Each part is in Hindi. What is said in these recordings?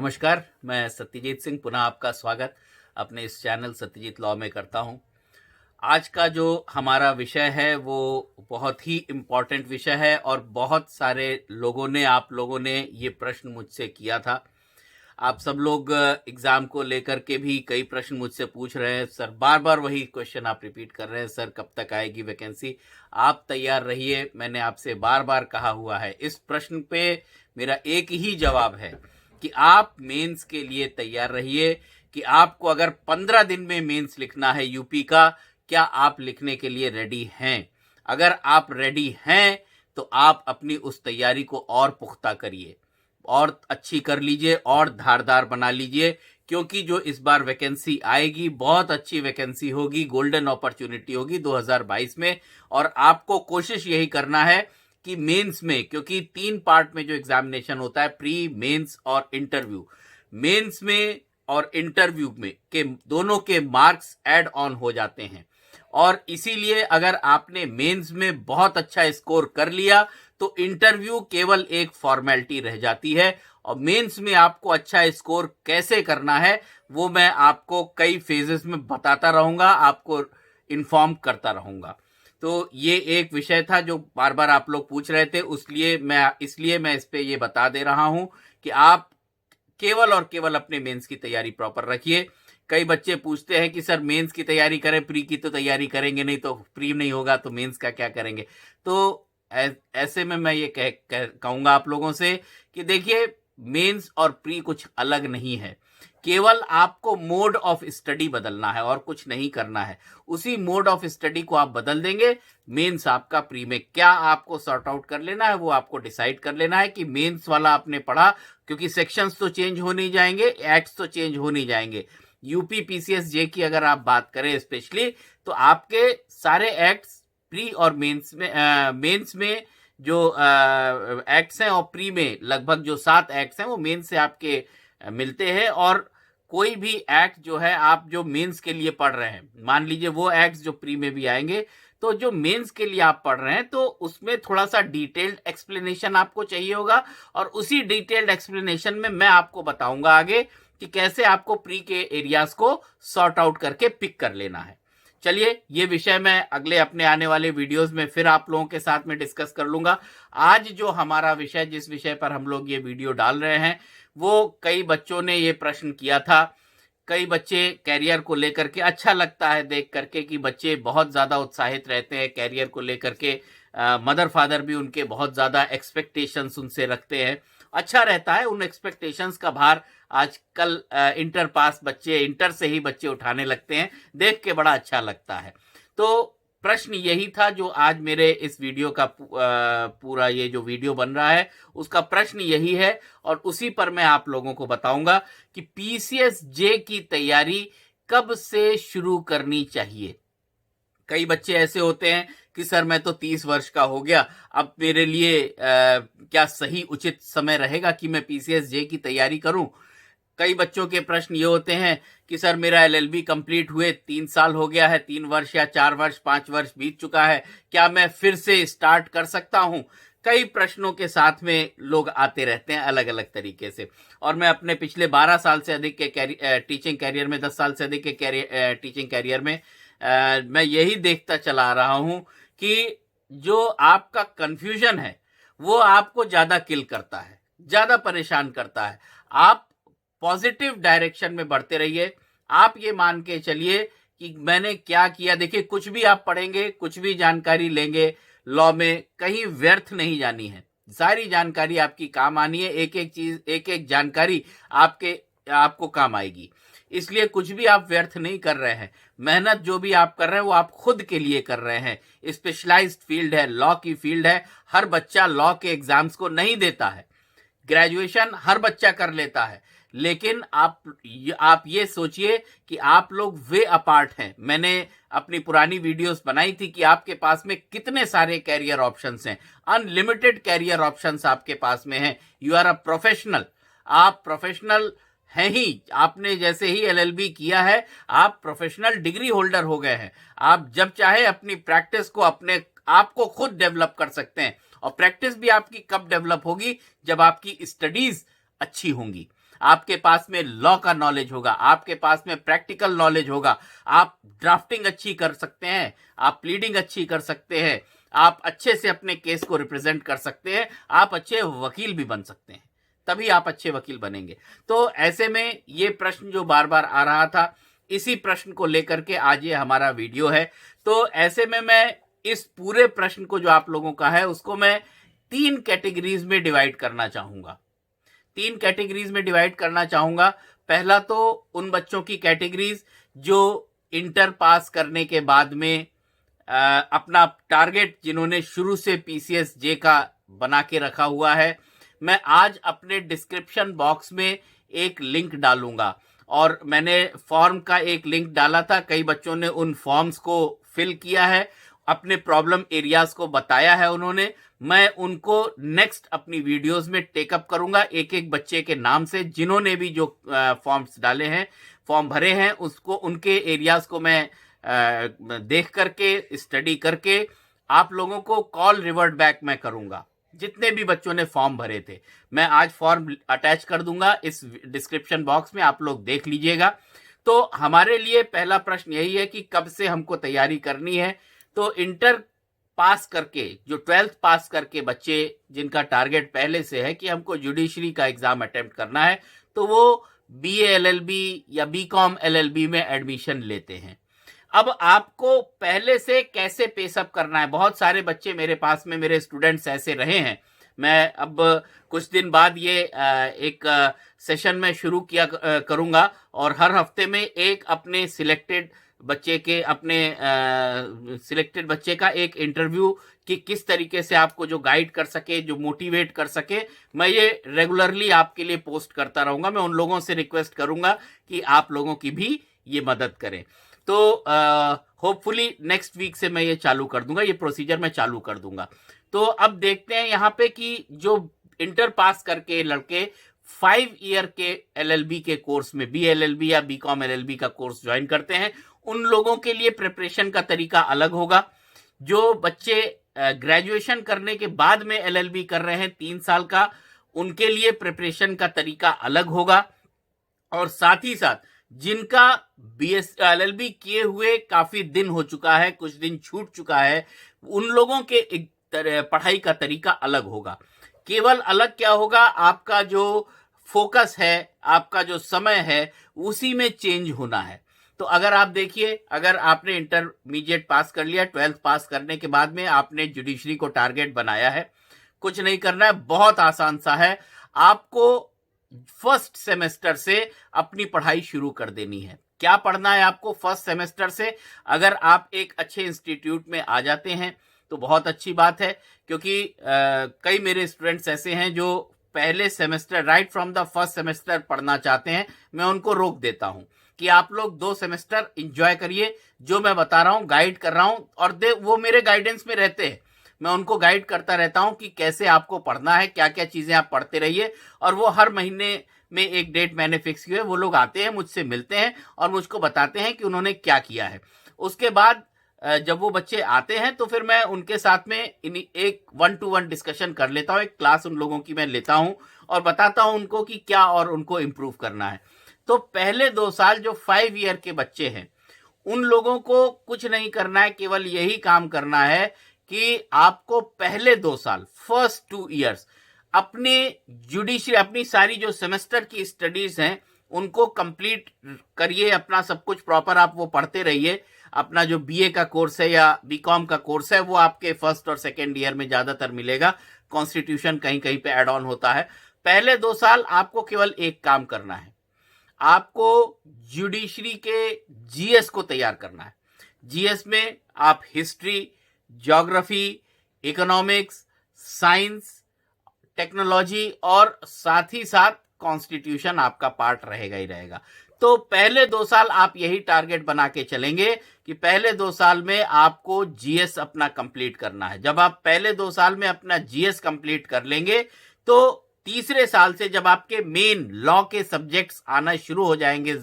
नमस्कार, मैं सत्यजीत सिंह पुनः आपका स्वागत अपने इस चैनल सत्यजीत लॉ में करता हूं। आज का जो हमारा विषय है वो बहुत ही इम्पोर्टेंट विषय है और बहुत सारे आप लोगों ने ये प्रश्न मुझसे किया था। आप सब लोग एग्ज़ाम को लेकर के भी कई प्रश्न मुझसे पूछ रहे हैं। सर, बार-बार वही क्वेश्चन आप रिपीट कर रहे हैं, सर कब तक आएगी वैकेंसी? आप तैयार रहिए, मैंने आपसे बार-बार कहा हुआ है। इस प्रश्न पे मेरा एक ही जवाब है कि आप मेंस के लिए तैयार रहिए कि आपको अगर 15 दिन में मेंस लिखना है यूपी का, क्या आप लिखने के लिए रेडी हैं? अगर आप रेडी हैं, तो आप अपनी उस तैयारी को और पुख्ता करिए और अच्छी कर लीजिए और धारदार बना लीजिए, क्योंकि जो इस बार वैकेंसी आएगी बहुत अच्छी वैकेंसी होगी, गोल्डन अपॉर्चुनिटी होगी 2022 में। और आपको कोशिश यही करना है कि मेंस में, क्योंकि 3 पार्ट में जो एग्जामिनेशन होता है, प्री, मेंस और इंटरव्यू, मेंस में और इंटरव्यू में के दोनों के मार्क्स ऐड ऑन हो जाते हैं और इसीलिए अगर आपने मेंस में बहुत अच्छा स्कोर कर लिया तो इंटरव्यू केवल एक फॉर्मेलिटी रह जाती है। और मेंस में आपको अच्छा स्कोर कैसे करना है वो मैं आपको कई फेजेस में बताता रहूंगा, आपको इन्फॉर्म करता रहूंगा। तो ये एक विषय था जो बार बार आप लोग पूछ रहे थे, इसलिए मैं इस पे ये बता दे रहा हूं कि आप केवल और केवल अपने मेंस की तैयारी प्रॉपर रखिए। कई बच्चे पूछते हैं कि सर मेंस की तैयारी करें, प्री की तो तैयारी करेंगे नहीं, तो प्री नहीं होगा तो मेंस का क्या करेंगे? तो ऐसे में मैं ये कहूंगा आप लोगों से कि देखिए, मेंस और प्री कुछ अलग नहीं है, केवल आपको मोड ऑफ स्टडी बदलना है और कुछ नहीं करना है। उसी मोड ऑफ स्टडी को आप बदल देंगे, मेंस आपका प्री में क्या आपको सॉर्ट आउट कर लेना है वो आपको डिसाइड कर लेना है कि मेंस वाला आपने पढ़ा, क्योंकि सेक्शंस तो चेंज हो नहीं जाएंगे, एक्ट्स तो चेंज हो नहीं जाएंगे। यूपी पीसीएस जे की अगर आप बात करें स्पेशली, तो आपके सारे एक्ट्स प्री और मेंस में जो एक्ट्स हैं और प्री में लगभग जो 7 एक्ट्स हैं वो मेंस से आपके मिलते हैं। और कोई भी एक्ट जो है आप जो मेंस के लिए पढ़ रहे हैं, मान लीजिए वो एक्ट्स जो प्री में भी आएंगे, तो जो मेंस के लिए आप पढ़ रहे हैं तो उसमें थोड़ा सा डिटेल्ड एक्सप्लेनेशन आपको चाहिए होगा और उसी डिटेल्ड एक्सप्लेनेशन में मैं आपको बताऊंगा आगे कि कैसे आपको प्री के एरियाज को सॉर्ट आउट करके पिक कर लेना है। चलिए, ये विषय मैं अगले अपने आने वाले वीडियोस में फिर आप लोगों के साथ में डिस्कस कर लूंगा। आज जो हमारा विषय, जिस विषय पर हम लोग ये वीडियो डाल रहे हैं, वो कई बच्चों ने ये प्रश्न किया था। कई बच्चे कैरियर को लेकर के, अच्छा लगता है देख करके कि बच्चे बहुत ज़्यादा उत्साहित रहते हैं कैरियर को लेकर के। मदर फादर भी उनके बहुत ज़्यादा एक्सपेक्टेशंस उनसे रखते हैं। अच्छा रहता है, उन एक्सपेक्टेशंस का भार आजकल इंटर पास बच्चे, इंटर से ही बच्चे उठाने लगते हैं, देख के बड़ा अच्छा लगता है। तो प्रश्न यही था जो आज मेरे इस वीडियो का पूरा ये जो वीडियो बन रहा है उसका प्रश्न यही है और उसी पर मैं आप लोगों को बताऊंगा कि पीसीएस जे की तैयारी कब से शुरू करनी चाहिए। कई बच्चे ऐसे होते हैं कि सर मैं तो 30 वर्ष का हो गया, अब मेरे लिए क्या सही उचित समय रहेगा कि मैं पीसीएस जे की तैयारी करूं? कई बच्चों के प्रश्न ये होते हैं कि सर मेरा एलएलबी कंप्लीट हुए 3 साल हो गया है, 3 वर्ष या 4 वर्ष 5 वर्ष बीत चुका है, क्या मैं फिर से स्टार्ट कर सकता हूं? कई प्रश्नों के साथ में लोग आते रहते हैं अलग अलग तरीके से। और मैं अपने पिछले 12 साल से अधिक के टीचिंग कैरियर में, 10 साल से अधिक के टीचिंग कैरियर में मैं यही देखता चला आ रहा हूं कि जो आपका कंफ्यूजन है वो आपको ज्यादा किल करता है, ज्यादा परेशान करता है। आप पॉजिटिव डायरेक्शन में बढ़ते रहिए। आप ये मान के चलिए कि मैंने क्या किया। देखिए, कुछ भी आप पढ़ेंगे, कुछ भी जानकारी लेंगे लॉ में, कहीं व्यर्थ नहीं जानी है। सारी जानकारी आपकी काम आनी है, एक एक चीज, एक एक जानकारी आपको काम आएगी। इसलिए कुछ भी आप व्यर्थ नहीं कर रहे हैं। मेहनत जो भी आप कर रहे हैं वो आप खुद के लिए कर रहे हैं। स्पेशलाइज्ड फील्ड है, लॉ की फील्ड है। हर बच्चा लॉ के एग्जाम्स को नहीं देता है। ग्रेजुएशन हर बच्चा कर लेता है, लेकिन आप ये सोचिए कि आप लोग वे अपार्ट हैं। मैंने अपनी पुरानी वीडियोस बनाई थी कि आपके पास में कितने सारे कैरियर ऑप्शंस हैं, अनलिमिटेड कैरियर ऑप्शंस आपके पास में हैं। यू आर अ प्रोफेशनल, आप प्रोफेशनल हैं ही। आपने जैसे ही एलएलबी किया है आप प्रोफेशनल डिग्री होल्डर हो गए हैं। आप जब चाहे अपनी प्रैक्टिस को अपने आप को खुद डेवलप कर सकते हैं। और प्रैक्टिस भी आपकी कब डेवलप होगी? जब आपकी स्टडीज अच्छी होंगी। आपके पास में लॉ का नॉलेज होगा, आपके पास में प्रैक्टिकल नॉलेज होगा, आप ड्राफ्टिंग अच्छी कर सकते हैं, आप प्लीडिंग अच्छी कर सकते हैं, आप अच्छे से अपने केस को रिप्रेजेंट कर सकते हैं, आप अच्छे वकील भी बन सकते हैं, तभी आप अच्छे वकील बनेंगे। तो ऐसे में ये प्रश्न जो बार बार आ रहा था, इसी प्रश्न को लेकर के आज ये हमारा वीडियो है। तो ऐसे में मैं इस पूरे प्रश्न को जो आप लोगों का है उसको मैं 3 कैटेगरीज में डिवाइड करना चाहूंगा। 3 कैटेगरीज में डिवाइड करना चाहूंगा। पहला तो उन बच्चों की कैटेगरीज जो इंटर पास करने के बाद में अपना टारगेट जिन्होंने शुरू से पीसीएस जे का बना के रखा हुआ है। मैं आज अपने डिस्क्रिप्शन बॉक्स में एक लिंक डालूंगा और मैंने फॉर्म का एक लिंक डाला था। कई बच्चों ने उन फॉर्म्स को फिल किया है, अपने प्रॉब्लम एरियाज को बताया है उन्होंने। मैं उनको नेक्स्ट अपनी वीडियोस में टेकअप करूंगा एक एक बच्चे के नाम से, जिन्होंने भी जो फॉर्म्स डाले हैं, फॉर्म भरे हैं, उसको उनके एरियाज को मैं देख करके स्टडी करके आप लोगों को कॉल रिवर्ट बैक मैं करूंगा। जितने भी बच्चों ने फॉर्म भरे थे मैं आज फॉर्म अटैच कर दूंगा इस डिस्क्रिप्शन बॉक्स में, आप लोग देख लीजिएगा। तो हमारे लिए पहला प्रश्न यही है कि कब से हमको तैयारी करनी है। तो इंटर पास करके, जो 12th पास करके बच्चे जिनका टारगेट पहले से है कि हमको जुडिशरी का एग्जाम अटेम्प्ट करना है, तो वो बीए एलएलबी या बीकॉम एलएलबी में एडमिशन लेते हैं। अब आपको पहले से कैसे पेसअप करना है। बहुत सारे बच्चे मेरे पास में, मेरे स्टूडेंट्स ऐसे रहे हैं। मैं अब कुछ दिन बाद ये एक सेशन में शुरू किया करूंगा और हर हफ्ते में एक अपने सिलेक्टेड बच्चे के, अपने सिलेक्टेड बच्चे का एक इंटरव्यू कि किस तरीके से आपको जो गाइड कर सके, जो मोटिवेट कर सके, मैं ये रेगुलरली आपके लिए पोस्ट करता रहूंगा। मैं उन लोगों से रिक्वेस्ट करूंगा कि आप लोगों की भी ये मदद करें। तो होपफुली नेक्स्ट वीक से मैं ये चालू कर दूंगा, ये प्रोसीजर मैं चालू कर दूंगा। तो अब देखते हैं यहाँ पे कि जो इंटर पास करके लड़के 5 ईयर के एलएलबी के कोर्स में, बी एलएलबी या बीकॉम एलएलबी का कोर्स ज्वाइन करते हैं, उन लोगों के लिए प्रिपरेशन का तरीका अलग होगा। जो बच्चे ग्रेजुएशन करने के बाद में एलएलबी कर रहे हैं 3 साल का, उनके लिए प्रिपरेशन का तरीका अलग होगा। और साथ ही साथ जिनका बीएस एलएलबी किए हुए काफी दिन हो चुका है, कुछ दिन छूट चुका है, उन लोगों के पढ़ाई का तरीका अलग होगा। केवल अलग क्या होगा, आपका जो फोकस है, आपका जो समय है, उसी में चेंज होना है। तो अगर आप देखिए, अगर आपने इंटरमीडिएट पास कर लिया, 12th पास करने के बाद में आपने जुडिशरी को टारगेट बनाया है, कुछ नहीं करना है, बहुत आसान सा है। आपको फर्स्ट सेमेस्टर से अपनी पढ़ाई शुरू कर देनी है। क्या पढ़ना है आपको फर्स्ट सेमेस्टर से? अगर आप एक अच्छे इंस्टीट्यूट में आ जाते हैं तो बहुत अच्छी बात है, क्योंकि कई मेरे स्टूडेंट्स ऐसे हैं जो पहले semester, right from the first semester पढ़ना चाहते हैं। मैं उनको रोक देता हूं कि आप लोग 2 सेमेस्टर एंजॉय करिए, जो मैं बता रहा हूं, गाइड कर रहा हूं, और वो मेरे गाइडेंस में रहते हैं। मैं उनको गाइड करता रहता हूं कि कैसे आपको पढ़ना है, क्या क्या चीजें आप पढ़ते रहिए। और वो हर महीने में एक डेट मैंने फिक्स की है, वो लोग आते हैं, मुझसे मिलते हैं और मुझको बताते हैं कि उन्होंने क्या किया है। उसके बाद जब वो बच्चे आते हैं तो फिर मैं उनके साथ में एक 1-to-1 डिस्कशन कर लेता हूं, एक क्लास उन लोगों की मैं लेता हूं और बताता हूं उनको कि क्या और उनको इम्प्रूव करना है। तो पहले 2 साल जो 5 ईयर के बच्चे हैं, उन लोगों को कुछ नहीं करना है, केवल यही काम करना है कि आपको पहले 2 साल, फर्स्ट 2 ईयर्स, अपने जुडिशरी, अपनी सारी जो सेमेस्टर की स्टडीज हैं उनको कंप्लीट करिए। अपना सब कुछ प्रॉपर आप वो पढ़ते रहिए। अपना जो बीए का कोर्स है या बीकॉम का कोर्स है वो आपके फर्स्ट और सेकेंड ईयर में ज्यादातर मिलेगा। कॉन्स्टिट्यूशन कहीं कहीं पे एड ऑन होता है। पहले 2 साल आपको केवल एक काम करना है, आपको जुडिशरी के जीएस को तैयार करना है। जीएस में आप history, geography, economics, science, technology और साथ ही साथ कॉन्स्टिट्यूशन आपका पार्ट रहेगा ही रहेगा। तो पहले 2 साल आप यही टारगेट बना के चलेंगे कि पहले 2 साल में आपको जीएस अपना कंप्लीट करना है। जब आप पहले 2 साल में अपना जीएस कंप्लीट कर लेंगे तो तीसरे साल से जब आपके मेन लॉ के सब्जेक्ट्स आना शुरू हो जाएंगे,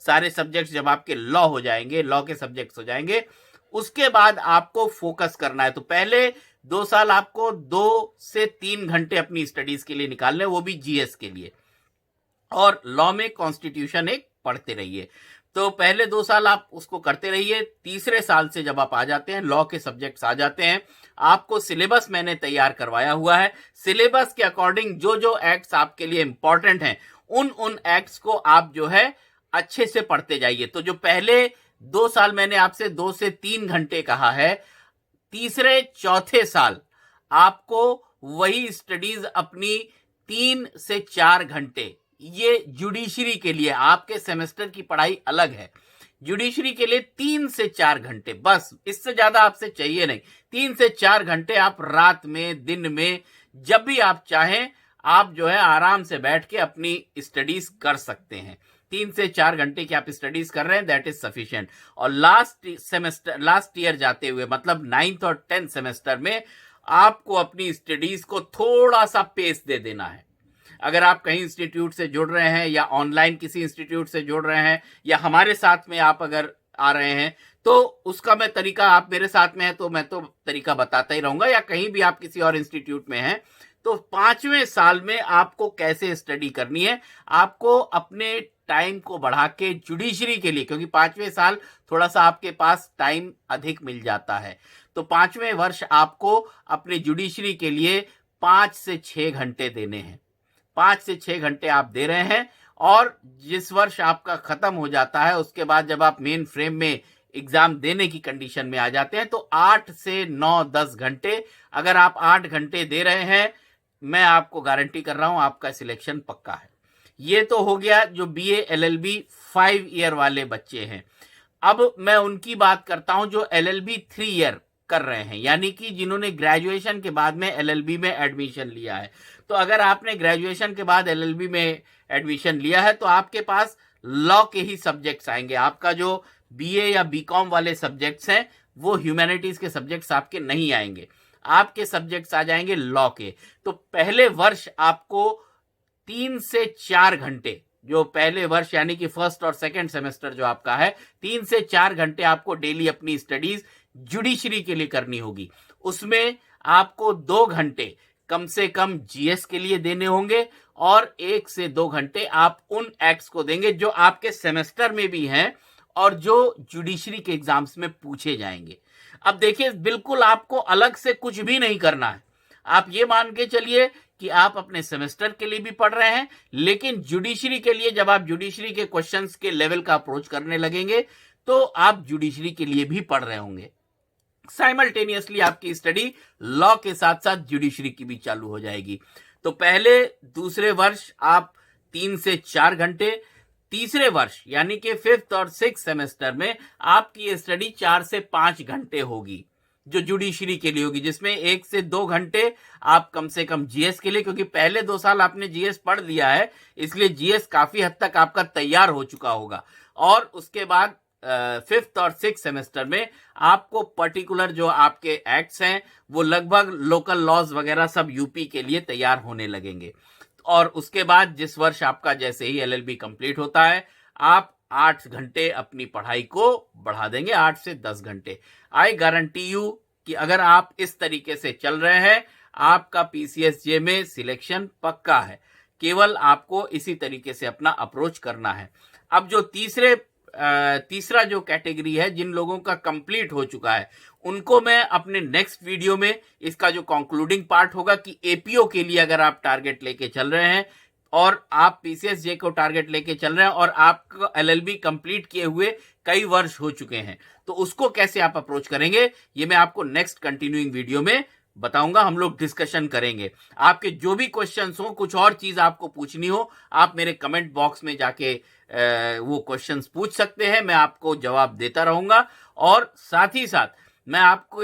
सारे सब्जेक्ट्स जब आपके लॉ हो जाएंगे, लॉ के सब्जेक्ट्स हो जाएंगे, उसके बाद आपको फोकस करना है। तो पहले 2 साल आपको 2 से 3 घंटे अपनी स्टडीज के लिए निकालने, वो भी जीएस के लिए। और लॉ में कॉन्स्टिट्यूशन एक पढ़ते रहिए। तो पहले 2 साल आप उसको करते रहिए। तीसरे साल से जब आप आ जाते हैं, लॉ के सब्जेक्ट्स आ जाते हैं, आपको सिलेबस मैंने तैयार करवाया हुआ है। सिलेबस के अकॉर्डिंग जो जो एक्ट्स आपके लिए इंपॉर्टेंट हैं, उन एक्ट्स को आप जो है अच्छे से पढ़ते जाइए। तो जो पहले 2 साल मैंने आपसे 2 से 3 घंटे कहा है, तीसरे चौथे साल आपको वही स्टडीज अपनी 3 से 4 घंटे, ये जुडिशरी के लिए, आपके सेमेस्टर की पढ़ाई अलग है, जुडिशरी के लिए 3 से 4 घंटे, बस इससे ज्यादा आपसे चाहिए नहीं। 3 से 4 घंटे आप रात में, दिन में, जब भी आप चाहें, आप जो है आराम से बैठ के अपनी स्टडीज कर सकते हैं। 3 से 4 घंटे की आप स्टडीज कर रहे हैं, दैट इज सफिशिएंट। और लास्ट ईयर जाते हुए, मतलब 9th और 10th सेमेस्टर में आपको अपनी स्टडीज को थोड़ा सा पेस दे देना है। अगर आप कहीं इंस्टीट्यूट से जुड़ रहे हैं या ऑनलाइन किसी इंस्टीट्यूट से जुड़ रहे हैं या हमारे साथ में आप अगर आ रहे हैं, तो उसका मैं तरीका, आप मेरे साथ में हैं तो मैं तो तरीका बताता ही रहूंगा, या कहीं भी आप किसी और इंस्टीट्यूट में हैं, तो 5वें साल में आपको कैसे स्टडी करनी है, आपको अपने टाइम को बढ़ा के जुडिशरी के लिए, क्योंकि 5वें साल थोड़ा सा आपके पास टाइम अधिक मिल जाता है, तो 5वें वर्ष आपको अपने जुडिशरी के लिए 5 से 6 घंटे देने हैं। 5 से 6 घंटे आप दे रहे हैं, और जिस वर्ष आपका खत्म हो जाता है, उसके बाद जब आप मेन फ्रेम में एग्जाम देने की कंडीशन में आ जाते हैं, तो 8 से 9-10 घंटे, अगर आप 8 घंटे दे रहे हैं, मैं आपको गारंटी कर रहा हूं आपका सिलेक्शन पक्का है। ये तो हो गया जो बीए एलएलबी 5 ईयर वाले बच्चे हैं। अब मैं उनकी बात करता हूं जो एलएलबी 3 ईयर कर रहे हैं, यानी कि जिन्होंने ग्रेजुएशन के बाद में एलएलबी में एडमिशन लिया है। तो अगर आपने ग्रेजुएशन के बाद एलएलबी में एडमिशन लिया है, तो आपके पास लॉ के ही सब्जेक्ट्स आएंगे। आपका जो बीए या बीकॉम वाले सब्जेक्ट्स हैं, वो ह्यूमैनिटीज के सब्जेक्ट्स आपके नहीं आएंगे, आपके सब्जेक्ट्स आ जाएंगे लॉ के। तो पहले वर्ष आपको 3 से 4 घंटे, जो पहले वर्ष यानी कि फर्स्ट और सेकंड सेमेस्टर जो आपका है, 3 से 4 घंटे आपको डेली अपनी स्टडीज जुडिशरी के लिए करनी होगी। उसमें आपको 2 घंटे कम से कम जीएस के लिए देने होंगे, और 1 से 2 घंटे आप उन एक्ट्स को देंगे जो आपके सेमेस्टर में भी हैं और जो जुडिशरी के एग्जाम्स में पूछे जाएंगे। अब देखिए, बिल्कुल आपको अलग से कुछ भी नहीं करना है। आप ये मान के चलिए कि आप अपने सेमेस्टर के लिए भी पढ़ रहे हैं, लेकिन जुडिशरी के लिए जब आप जुडिशरी के क्वेश्चंस के लेवल का अप्रोच करने लगेंगे, तो आप जुडिशरी के लिए भी पढ़ रहे होंगे। साइमल्टेनियसली आपकी स्टडी लॉ के साथ साथ जुडिशरी की भी चालू हो जाएगी। तो पहले दूसरे वर्ष आप 3 से 4 घंटे, तीसरे वर्ष यानी कि 5th और 6th सेमेस्टर में आपकी स्टडी 4 से 5 घंटे होगी, जो जुडिशरी के लिए होगी, जिसमें 1 से 2 घंटे आप कम से कम जीएस के लिए, क्योंकि पहले 2 साल आपने जीएस पढ़ लिया है, इसलिए जीएस काफी हद तक आपका तैयार हो चुका होगा। और उसके बाद 5th और 6th सेमेस्टर में आपको पर्टिकुलर जो आपके एक्ट्स हैं, वो लगभग लोकल लॉज वगैरह सब यूपी के लिए तैयार होने लगेंगे। और उसके बाद जिस वर्ष आपका जैसे ही एलएलबी कंप्लीट होता है, आप 8 घंटे अपनी पढ़ाई को बढ़ा देंगे, 8 से 10 घंटे। आई गारंटी यू कि अगर आप इस तरीके से चल रहे हैं, आपका पीसीएसजे में सिलेक्शन पक्का है। केवल आपको इसी तरीके से अपना अप्रोच करना है। अब जो तीसरा जो कैटेगरी है, जिन लोगों का कंप्लीट हो चुका है, उनको मैं अपने नेक्स्ट वीडियो में, इसका जो कंक्लूडिंग पार्ट होगा कि एपीओ के लिए अगर आप टारगेट लेके चल रहे हैं और आप पीसीएसजे को टारगेट लेके चल रहे हैं और आपका एलएलबी कंप्लीट किए हुए कई वर्ष हो चुके हैं, तो उसको कैसे आप अप्रोच करेंगे, ये मैं आपको नेक्स्ट कंटिन्यूइंग वीडियो में बताऊंगा। हम लोग डिस्कशन करेंगे। आपके जो भी क्वेश्चंस हो, कुछ और चीज आपको पूछनी हो, आप मेरे कमेंट बॉक्स में जाके वो क्वेश्चंस पूछ सकते हैं, मैं आपको जवाब देता रहूंगा। और साथ ही साथ मैं आपको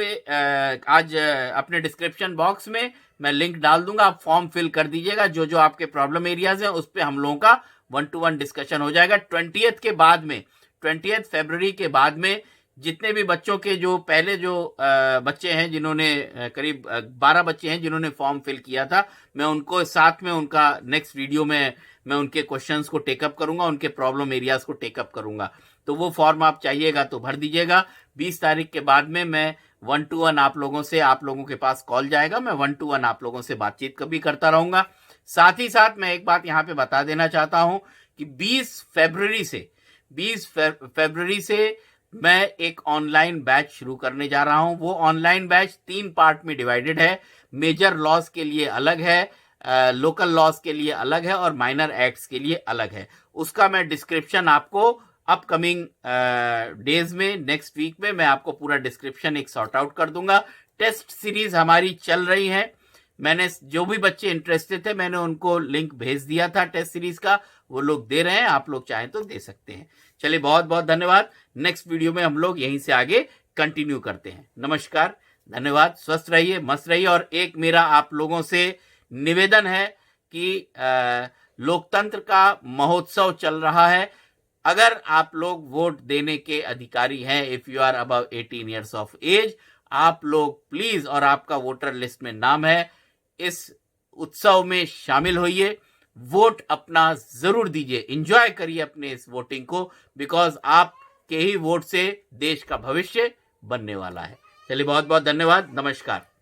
आज अपने डिस्क्रिप्शन बॉक्स में मैं लिंक डाल दूंगा, आप फॉर्म फिल कर दीजिएगा। जो जो आपके प्रॉब्लम एरियाज हैं, उस पर हम लोगों का 1-to-1 डिस्कशन हो जाएगा। 20th के बाद में, 20th फरवरी के बाद में, जितने भी बच्चों के जो पहले जो बच्चे हैं, जिन्होंने करीब 12 बच्चे हैं जिन्होंने फॉर्म फिल किया था, मैं उनको साथ में उनका नेक्स्ट वीडियो में मैं उनके क्वेश्चंस को टेकअप करूंगा, उनके प्रॉब्लम एरियाज को टेकअप करूंगा। तो वो फॉर्म आप चाहिएगा तो भर दीजिएगा। 20 तारीख के बाद में मैं 1-to-1 आप लोगों के पास कॉल जाएगा, मैं 1-to-1 आप लोगों से बातचीत कभी करता रहूंगा। साथ ही साथ मैं एक बात यहाँ पे बता देना चाहता हूं कि 20 फरवरी से मैं एक ऑनलाइन बैच शुरू करने जा रहा हूं। वो ऑनलाइन बैच 3 पार्ट में डिवाइडेड है। मेजर लॉस के लिए अलग है, लोकल लॉस के लिए अलग है और माइनर एक्ट्स के लिए अलग है। उसका मैं डिस्क्रिप्शन आपको अपकमिंग डेज में, नेक्स्ट वीक में मैं आपको पूरा डिस्क्रिप्शन एक सॉर्ट आउट कर दूंगा। टेस्ट सीरीज हमारी चल रही है। मैंने जो भी बच्चे इंटरेस्टेड थे मैंने उनको लिंक भेज दिया था टेस्ट सीरीज का, वो लोग दे रहे हैं। आप लोग चाहें तो दे सकते हैं। चलिए, बहुत बहुत धन्यवाद। नेक्स्ट वीडियो में हम लोग यहीं से आगे कंटिन्यू करते हैं। नमस्कार, धन्यवाद। स्वस्थ रहिए, मस्त रहिए। और एक मेरा आप लोगों से निवेदन है कि लोकतंत्र का महोत्सव चल रहा है। अगर आप लोग वोट देने के अधिकारी हैं, if you are above 18 years of age, आप लोग प्लीज, और आपका वोटर लिस्ट में नाम है, इस उत्सव में शामिल होइए। वोट अपना जरूर दीजिए, एंजॉय करिए अपने इस वोटिंग को, बिकॉज आपके ही वोट से देश का भविष्य बनने वाला है। चलिए, बहुत बहुत धन्यवाद। नमस्कार।